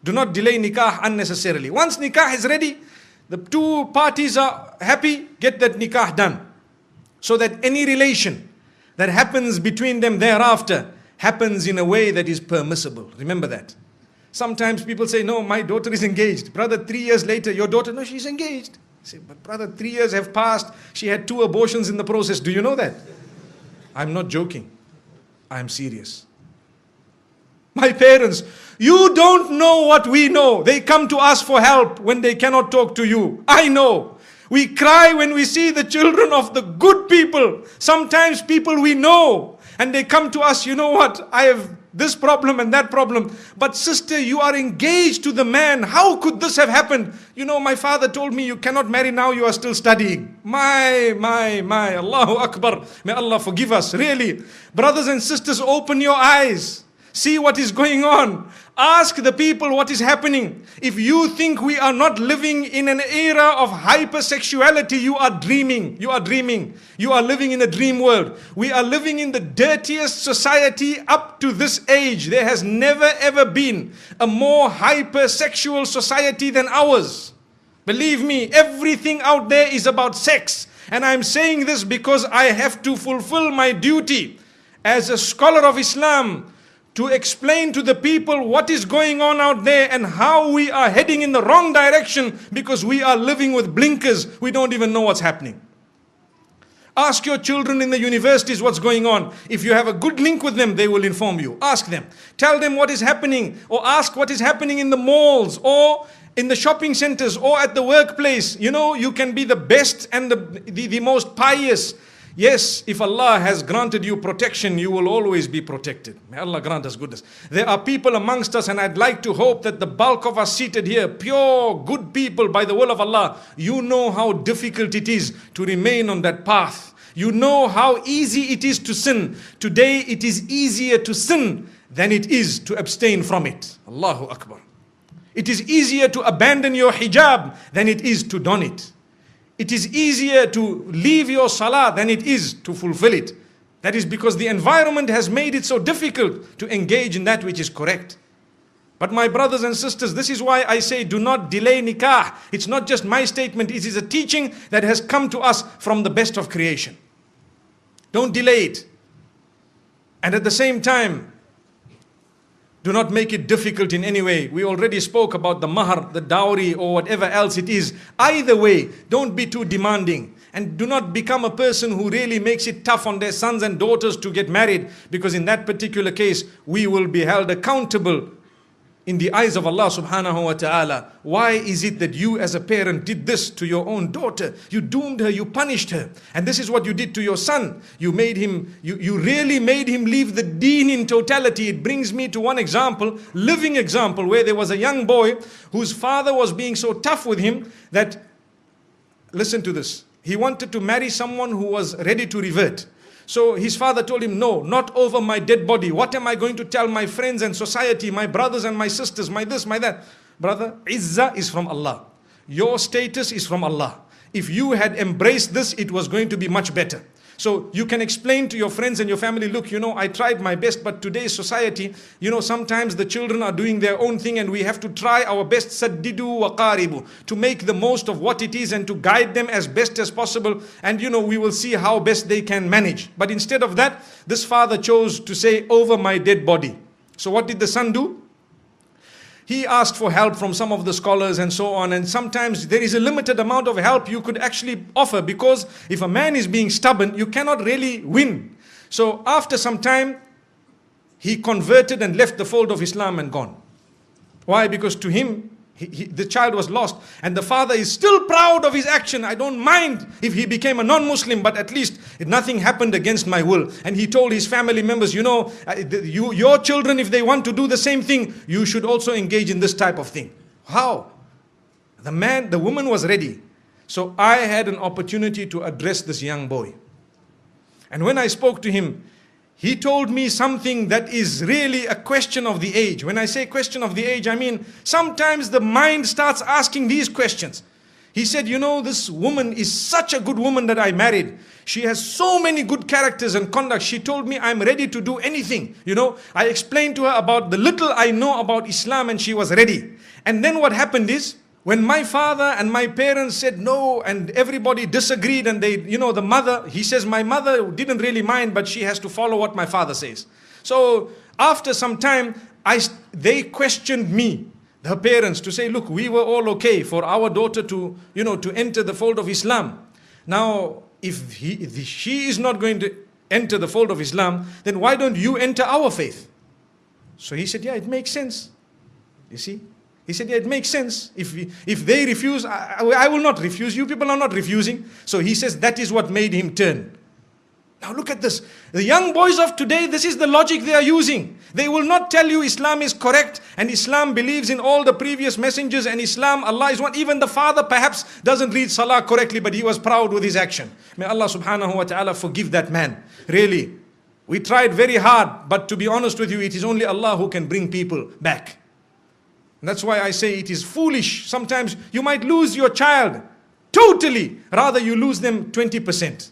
Do not delay nikah unnecessarily. Once nikah is ready, the two parties are happy, get that nikah done. So that any relation that happens between them thereafter happens in a way that is permissible. Remember that. Sometimes people say, no, my daughter is engaged. Brother, 3 years later, your daughter, no, she's engaged. I say, but brother, 3 years have passed. She had 2 abortions in the process. Do you know that? I'm not joking. I'm serious. My parents, you don't know what we know. They come to us for help when they cannot talk to you. I know. We cry when we see the children of the good people. Sometimes people we know. And they come to us, you know what? I have this problem and that problem. But sister, you are engaged to the man. How could this have happened? You know, my father told me you cannot marry now, you are still studying. My, Allahu Akbar. May Allah forgive us, really. Brothers and sisters, open your eyes. See what is going on. Ask the people what is happening. If you think we are not living in an era of hypersexuality, you are dreaming. You are dreaming. You are living in a dream world. We are living in the dirtiest society up to this age. There has never ever been a more hypersexual society than ours. Believe me, everything out there is about sex. And I'm saying this because I have to fulfill my duty as a scholar of Islam, to explain to the people what is going on out there and how we are heading in the wrong direction because we are living with blinkers. We don't even know what's happening. Ask your children in the universities what's going on. If you have a good link with them, they will inform you. Ask them. Tell them what is happening, or ask what is happening in the malls or in the shopping centers or at the workplace. You know, you can be the best and the most pious. Yes, if Allah has granted you protection, you will always be protected. May Allah grant us goodness. There are people amongst us, and I'd like to hope that the bulk of us seated here, pure, good people by the will of Allah, you know how difficult it is to remain on that path. You know how easy it is to sin. Today it is easier to sin than it is to abstain from it. Allahu Akbar. It is easier to abandon your hijab than it is to don it. It is easier to leave your salah than it is to fulfill it. That is because the environment has made it so difficult to engage in that which is correct. But my brothers and sisters, this is why I say do not delay nikah. It's not just my statement, it is a teaching that has come to us from the best of creation. Don't delay it. And at the same time, do not make it difficult in any way. We already spoke about the mahar, the dowry, or whatever else it is. Either way, don't be too demanding. And do not become a person who really makes it tough on their sons and daughters to get married. Because in that particular case, we will be held accountable in the eyes of Allah subhanahu wa ta'ala. Why is it that you as a parent did this to your own daughter? You doomed her, you punished her. And this is what you did to your son. You made him, you really made him leave the deen in totality. It brings me to one example, living example, where there was a young boy whose father was being so tough with him that, listen to this, he wanted to marry someone who was ready to revert. So his father told him, no, not over my dead body. What am I going to tell my friends and society, my brothers and my sisters, my this, my that? Brother, izzah is from Allah. Your status is from Allah. If you had embraced this, it was going to be much better. So you can explain to your friends and your family, look, you know, I tried my best, but today's society, you know, sometimes the children are doing their own thing and we have to try our best, saddidu wa qaribu, to make the most of what it is and to guide them as best as possible. And, you know, we will see how best they can manage. But instead of that, this father chose to say, over my dead body. So what did the son do? He asked for help from some of the scholars and so on. And sometimes there is a limited amount of help you could actually offer, because if a man is being stubborn, you cannot really win. So after some time, he converted and left the fold of Islam and gone. Why? Because to him, the child was lost. And the father is still proud of his action. I don't mind if he became a non-Muslim, but at least nothing happened against my will. And he told his family members, you know, your children, if they want to do the same thing, you should also engage in this type of thing. How? The woman was ready. So I had an opportunity to address this young boy. And when I spoke to him, he told me something that is really a question of the age. When I say question of the age, I mean sometimes the mind starts asking these questions. He said, you know, this woman is such a good woman that I married. She has so many good characters and conduct. She told me I'm ready to do anything. You know, I explained to her about the little I know about Islam and she was ready. And then what happened is, when my father and my parents said no and everybody disagreed and they, you know, the mother, he says my mother didn't really mind, but she has to follow what my father says. So after some time, they questioned me, her parents, to say, look, we were all okay for our daughter to, you know, to enter the fold of Islam. Now, if she is not going to enter the fold of Islam, then why don't you enter our faith? So he said, yeah, it makes sense. You see? He said, yeah, it makes sense. If they refuse, I will not refuse. You people are not refusing. So he says that is what made him turn. Now look at this. The young boys of today, this is the logic they are using. They will not tell you Islam is correct and Islam believes in all the previous messengers and Islam, Allah is one. Even the father perhaps doesn't read Salah correctly, but he was proud with his action. May Allah subhanahu wa ta'ala forgive that man. Really, we tried very hard, but to be honest with you, it is only Allah who can bring people back. And that's why I say it is foolish. Sometimes you might lose your child totally, rather you lose them 20%.